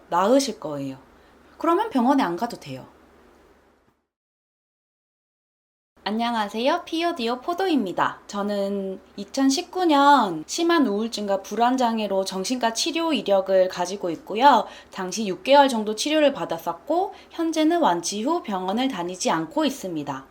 나으실 거예요. 그러면 병원에 안 가도 돼요. 안녕하세요. 피어디오 포도입니다. 저는 2019년 심한 우울증과 불안장애로 정신과 치료 이력을 가지고 있고요. 당시 6개월 정도 치료를 받았었고 현재는 완치 후 병원을 다니지 않고 있습니다.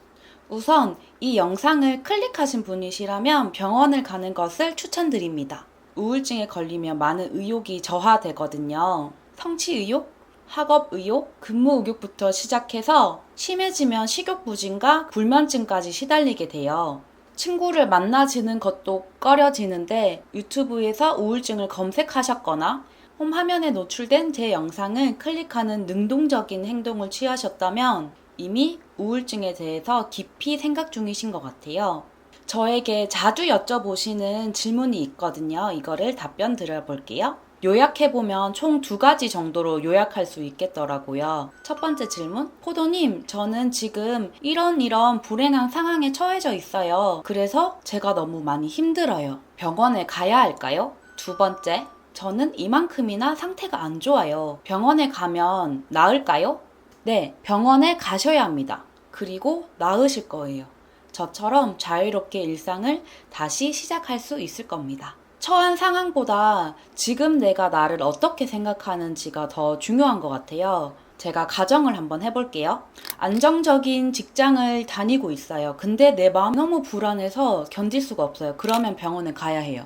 우선 이 영상을 클릭하신 분이시라면 병원을 가는 것을 추천드립니다. 우울증에 걸리면 많은 의욕이 저하되거든요. 성취 의욕, 학업 의욕, 근무 의욕부터 시작해서 심해지면 식욕부진과 불면증까지 시달리게 돼요. 친구를 만나지는 것도 꺼려지는데 유튜브에서 우울증을 검색하셨거나 홈 화면에 노출된 제 영상을 클릭하는 능동적인 행동을 취하셨다면 이미 우울증에 대해서 깊이 생각 중이신 것 같아요. 저에게 자주 여쭤보시는 질문이 있거든요. 이거를 답변 드려볼게요. 요약해보면 총 2가지 정도로 요약할 수 있겠더라고요. 첫 번째 질문, 포도님, 저는 지금 이런 불행한 상황에 처해져 있어요. 그래서 제가 너무 많이 힘들어요. 병원에 가야 할까요? 두 번째, 저는 이만큼이나 상태가 안 좋아요. 병원에 가면 나을까요? 네, 병원에 가셔야 합니다. 그리고 나으실 거예요. 저처럼 자유롭게 일상을 다시 시작할 수 있을 겁니다. 처한 상황보다 지금 내가 나를 어떻게 생각하는지가 더 중요한 것 같아요. 제가 가정을 한번 해볼게요. 안정적인 직장을 다니고 있어요. 근데 내 마음 너무 불안해서 견딜 수가 없어요. 그러면 병원에 가야 해요.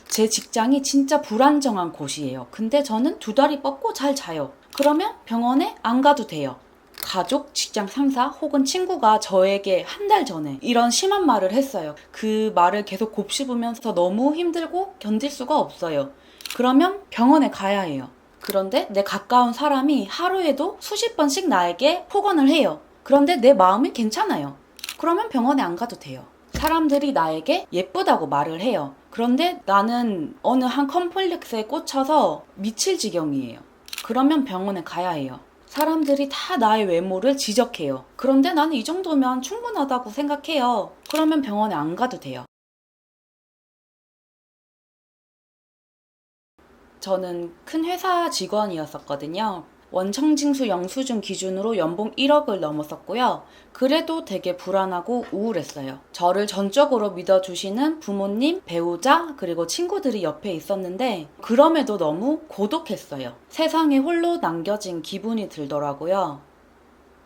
제 직장이 진짜 불안정한 곳이에요. 근데 저는 2다리 뻗고 잘 자요. 그러면 병원에 안 가도 돼요. 가족, 직장 상사 혹은 친구가 저에게 한 달 전에 이런 심한 말을 했어요. 그 말을 계속 곱씹으면서 너무 힘들고 견딜 수가 없어요. 그러면 병원에 가야 해요. 그런데 내 가까운 사람이 하루에도 수십 번씩 나에게 폭언을 해요. 그런데 내 마음이 괜찮아요. 그러면 병원에 안 가도 돼요. 사람들이 나에게 예쁘다고 말을 해요. 그런데 나는 어느 한 컴플렉스에 꽂혀서 미칠 지경이에요. 그러면 병원에 가야 해요. 사람들이 다 나의 외모를 지적해요. 그런데 나는 이 정도면 충분하다고 생각해요. 그러면 병원에 안 가도 돼요. 저는 큰 회사 직원이었었거든요. 원청징수 영수증 기준으로 연봉 1억을 넘었었고요. 그래도 되게 불안하고 우울했어요. 저를 전적으로 믿어주시는 부모님, 배우자, 그리고 친구들이 옆에 있었는데 그럼에도 너무 고독했어요. 세상에 홀로 남겨진 기분이 들더라고요.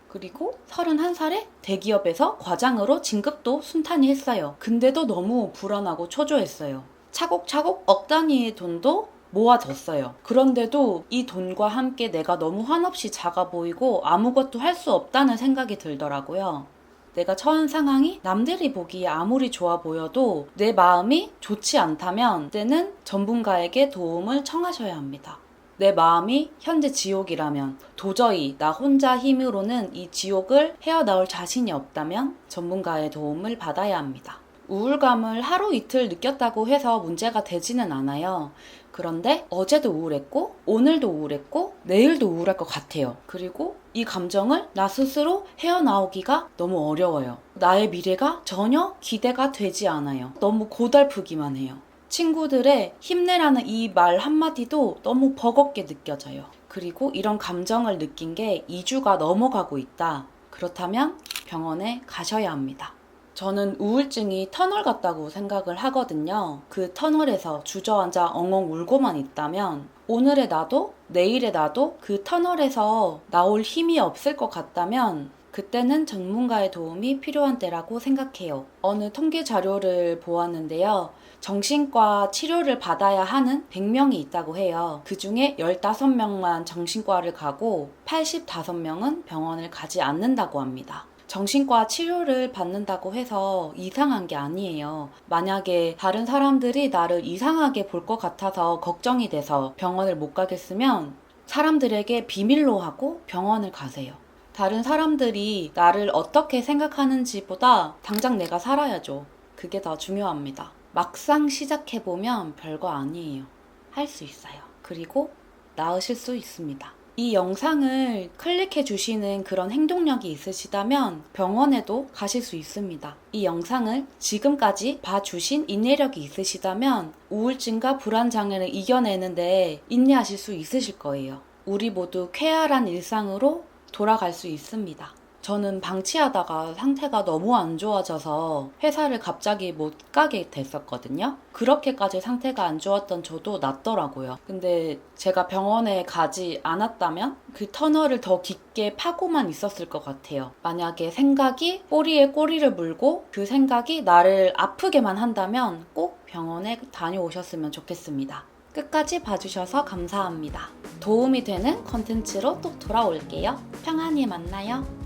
그리고 31살에 대기업에서 과장으로 진급도 순탄히 했어요. 근데도 너무 불안하고 초조했어요. 차곡차곡 억 단위의 돈도 모아뒀어요. 그런데도 이 돈과 함께 내가 너무 한없이 작아 보이고 아무것도 할 수 없다는 생각이 들더라고요. 내가 처한 상황이 남들이 보기에 아무리 좋아 보여도 내 마음이 좋지 않다면 그때는 전문가에게 도움을 청하셔야 합니다. 내 마음이 현재 지옥이라면 도저히 나 혼자 힘으로는 이 지옥을 헤어나올 자신이 없다면 전문가의 도움을 받아야 합니다. 우울감을 하루 이틀 느꼈다고 해서 문제가 되지는 않아요. 그런데 어제도 우울했고 오늘도 우울했고 내일도 우울할 것 같아요. 그리고 이 감정을 나 스스로 헤어나오기가 너무 어려워요. 나의 미래가 전혀 기대가 되지 않아요. 너무 고달프기만 해요. 친구들의 힘내라는 이 말 한마디도 너무 버겁게 느껴져요. 그리고 이런 감정을 느낀 게 2주가 넘어가고 있다. 그렇다면 병원에 가셔야 합니다. 저는 우울증이 터널 같다고 생각을 하거든요. 그 터널에서 주저앉아 엉엉 울고만 있다면 오늘의 나도 내일의 나도 그 터널에서 나올 힘이 없을 것 같다면 그때는 전문가의 도움이 필요한 때라고 생각해요. 어느 통계 자료를 보았는데요. 정신과 치료를 받아야 하는 100명이 있다고 해요. 그 중에 15명만 정신과를 가고 85명은 병원을 가지 않는다고 합니다. 정신과 치료를 받는다고 해서 이상한 게 아니에요. 만약에 다른 사람들이 나를 이상하게 볼 것 같아서 걱정이 돼서 병원을 못 가겠으면 사람들에게 비밀로 하고 병원을 가세요. 다른 사람들이 나를 어떻게 생각하는지보다 당장 내가 살아야죠. 그게 더 중요합니다. 막상 시작해보면 별거 아니에요. 할 수 있어요. 그리고 나으실 수 있습니다. 이 영상을 클릭해 주시는 그런 행동력이 있으시다면 병원에도 가실 수 있습니다. 이 영상을 지금까지 봐주신 인내력이 있으시다면 우울증과 불안장애를 이겨내는데 인내하실 수 있으실 거예요. 우리 모두 쾌활한 일상으로 돌아갈 수 있습니다. 저는 방치하다가 상태가 너무 안 좋아져서 회사를 갑자기 못 가게 됐었거든요. 그렇게까지 상태가 안 좋았던 저도 낫더라고요. 근데 제가 병원에 가지 않았다면 그 터널을 더 깊게 파고만 있었을 것 같아요. 만약에 생각이 꼬리에 꼬리를 물고 그 생각이 나를 아프게만 한다면 꼭 병원에 다녀오셨으면 좋겠습니다. 끝까지 봐주셔서 감사합니다. 도움이 되는 컨텐츠로 또 돌아올게요. 평안히 만나요.